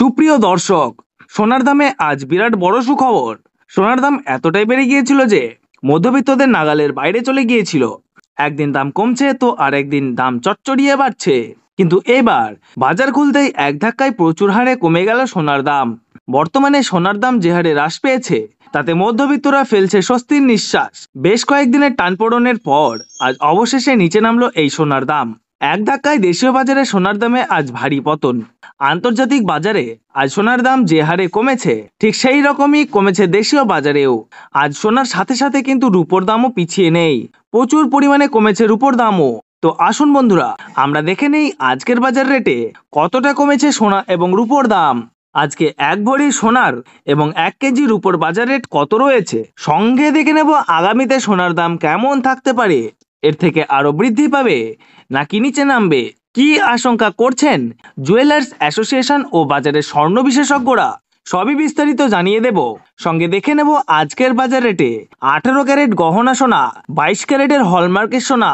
সুপ্রিয় দর্শক, সোনার দামে আজ বিরাট বড় সুখবর। সোনার দাম এতটাই বেড়ে গিয়েছিল যে মধ্যবিত্তদের নাগালের বাইরে চলে গিয়েছিল। একদিন দাম কমছে তো আর একদিন দাম চচ্চড়িয়ে বাড়ছে। কিন্তু এবার বাজার খুলতেই এক ধাক্কায় প্রচুর হারে কমে গেল সোনার দাম। বর্তমানে সোনার দাম যে হারে হ্রাস পেয়েছে তাতে মধ্যবিত্তরা ফেলছে স্বস্তির নিঃশ্বাস। বেশ কয়েকদিনের টানপোড়েনের পর আজ অবশেষে নিচে নামলো এই সোনার দাম। এক ধাক্কায় দেশীয় বাজারে সোনার দামে আজ ভারী পতন। আন্তর্জাতিক বাজারে আজ সোনার দাম যে হারে কমেছে ঠিক সেই রকমই কমেছে দেশীয় বাজারেও। আজ সোনার সাথে সাথে কিন্তু রূপোর দামও পিছিয়ে নেই, প্রচুর পরিমাণে কমেছে রূপোর দামও। তো আসুন বন্ধুরা, আমরা দেখে নেই আজকের বাজার রেটে কতটা কমেছে সোনা এবং রূপোর দাম। আজকে এক ভরি সোনার এবং 1 কেজি রূপোর বাজার রেট কত রয়েছে, সঙ্গে দেখে নেব আগামীতে সোনার দাম কেমন থাকতে পারে। এর থেকে আরো বৃদ্ধি পাবে নাকি নিচে নামবে, কি আশঙ্কা করছেন জুয়েলার্স অ্যাসোসিয়েশন ও বাজারের স্বর্ণ বিশেষজ্ঞরা, সবই বিস্তারিত জানিয়ে দেব। সঙ্গে দেখে নেব আজকের বাজার রেটে 18 ক্যারেট গহনা সোনা, 22 ক্যারেটের হলমার্কের সোনা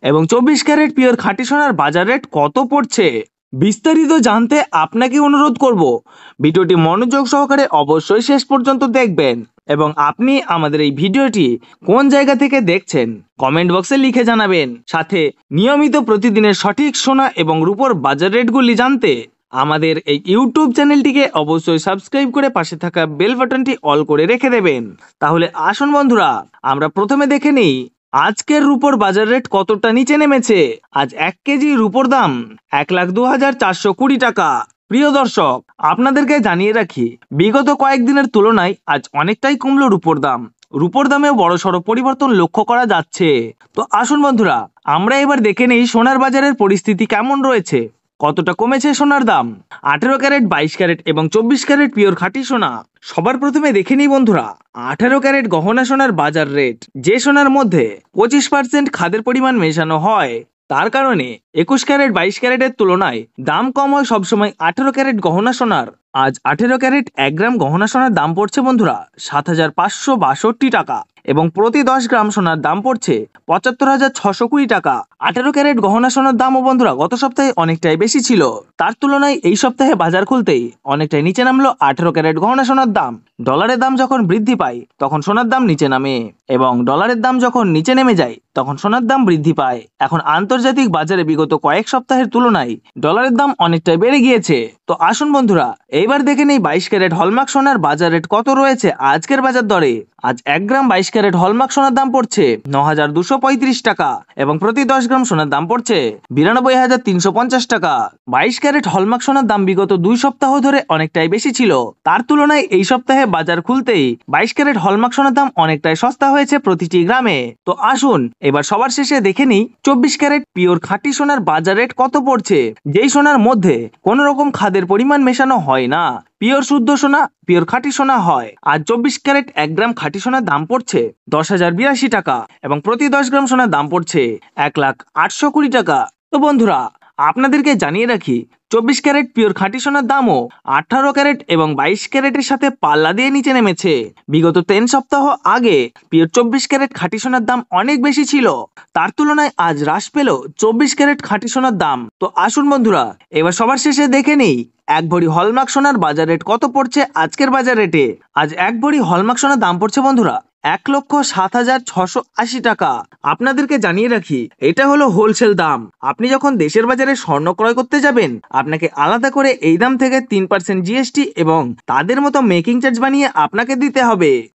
এবং 24 ক্যারেট পিওর খাঁটি সোনার বাজার রেট কত পড়ছে। বিস্তারিত জানতে আপনাকে অনুরোধ করব ভিডিওটি মনোযোগ সহকারে অবশ্যই শেষ পর্যন্ত দেখবেন এবং আপনি আমাদের এই ভিডিওটি কোন জায়গা থেকে দেখছেন কমেন্ট বক্সে লিখে জানাবেন। সাথে নিয়মিত প্রতিদিনের সঠিক সোনা এবং রূপোর বাজার রেটগুলি জানতে আমাদের এই ইউটিউব চ্যানেলটিকে অবশ্যই সাবস্ক্রাইব করে পাশে থাকা বেল বাটনটি অল করে রেখে দেবেন। তাহলে আসুন বন্ধুরা, আমরা প্রথমে দেখে নিই আজকের রূপোর বাজার রেট কতটা নিচে নেমেছে। আজ 1 কেজি রূপোর দাম 1,02,420 টাকা। প্রিয় দর্শক, আপনাদেরকে জানিয়ে রাখি, বিগত কয়েকদিনের তুলনায় আজ অনেকটাই কমলো রূপোর দাম। রূপোর দামেও বড়সড় পরিবর্তন লক্ষ্য করা যাচ্ছে। তো আসুন বন্ধুরা, আমরা এবার দেখে নেই সোনার বাজারের পরিস্থিতি কেমন রয়েছে, কতটা কমেছে সোনার দাম। 18 ক্যারেট, 22 ক্যারেট এবং 24 ক্যারেট পিওর খাঁটি সোনা। সবার প্রথমে দেখে নিই বন্ধুরা 18 ক্যারেট গহনা সোনার বাজার রেট। যে সোনার মধ্যে 25% খাদের পরিমাণ মেশানো হয়, তার কারণে 21 ক্যারেট 22 ক্যারেটের তুলনায় দাম কম হয় সবসময় 18 ক্যারেট গহনা সোনার। আজ 18 ক্যারেট 1 গ্রাম গহনা সোনার দাম পড়ছে বন্ধুরা 7,562 টাকা এবং প্রতি 10 গ্রাম সোনার দাম পড়ছে 75,620 টাকা। 18 ক্যারেট গহনা সোনার দামও বন্ধুরা গত সপ্তাহে অনেকটাই বেশি ছিল, তার তুলনায় এই সপ্তাহে বাজার খুলতেই অনেকটাই নিচে নামলো 18 ক্যারেট গহনা সোনার দাম। ডলারের দাম যখন বৃদ্ধি পায় তখন সোনার দাম নিচে নামে এবং ডলারের দাম যখন নিচে নেমে যায় তখন সোনার দাম বৃদ্ধি পায়। এখন আন্তর্জাতিক বাজারে বিগত কয়েক সপ্তাহের তুলনায় ডলারের দাম অনেকটাই বেড়ে গিয়েছে। তো আসুন বন্ধুরা, এইবার দেখে নেই 22 ক্যারেট হলমার্ক সোনার বাজার রেট কত রয়েছে আজকের বাজার দরে। আজ 1 গ্রাম 22 ক্যারেট হলমার্ক সোনার দাম পড়ছে 9,235 টাকা এবং প্রতি 10 গ্রাম সোনার দাম পড়ছে 92,350 টাকা। 22 ক্যারেট হলমার্ক সোনার দাম বিগত 2 সপ্তাহ ধরে অনেকটাই বেশি ছিল, তার তুলনায় এই সপ্তাহে বাজার খুলতেই 22 ক্যারেট হলমার্ক সোনার দাম অনেকটাই সস্তা হয়েছে প্রতিটি গ্রামে। তো আসুন এবার সবার শেষে দেখে নিই 24 ক্যারেট পিওর খাঁটি সোনার বাজার রেট কত পড়ছে। যেই সোনার মধ্যে কোনো রকম খাদের পরিমাণ মেশানো হয় না, পিওর শুদ্ধ সোনা, পিওর খাঁটি সোনা হয়। আজ 24 ক্যারেট 1 গ্রাম খাঁটি সোনার দাম পড়ছে 10,082 টাকা এবং প্রতি 10 গ্রাম সোনার দাম পড়ছে 1,0820 টাকা। তো বন্ধুরা, আপনাদেরকে জানিয়ে রাখি 24 ক্যারেট পিওর খাঁটি সোনার দামও 18 ক্যারেট এবং 22 ক্যারেটের সাথে পাল্লা দিয়ে নিচে নেমেছে। বিগত 3 সপ্তাহ আগে পিওর 24 ক্যারেট খাঁটি সোনার দাম অনেক বেশি ছিল, তার তুলনায় আজ হ্রাস পেল 24 ক্যারেট খাঁটি সোনার দাম। তো আসুন বন্ধুরা, এবার সবার শেষে দেখে নেই 1 ভরি হলমার্ক সোনার বাজার রেট কত পড়ছে আজকের বাজার রেটে। আজ 1 ভরি হলমার্ক সোনার দাম পড়ছে বন্ধুরা 1,07,680 টাকা। আপনাদেরকে জানিয়ে রাখি, এটা হলো হোলসেল দাম। আপনি যখন দেশের বাজারে স্বর্ণ ক্রয় করতে যাবেন, আপনাকে আলাদা করে এই দাম থেকে 3% জিএসটি এবং তাদের মতো মেকিং চার্জ বানিয়ে আপনাকে দিতে হবে।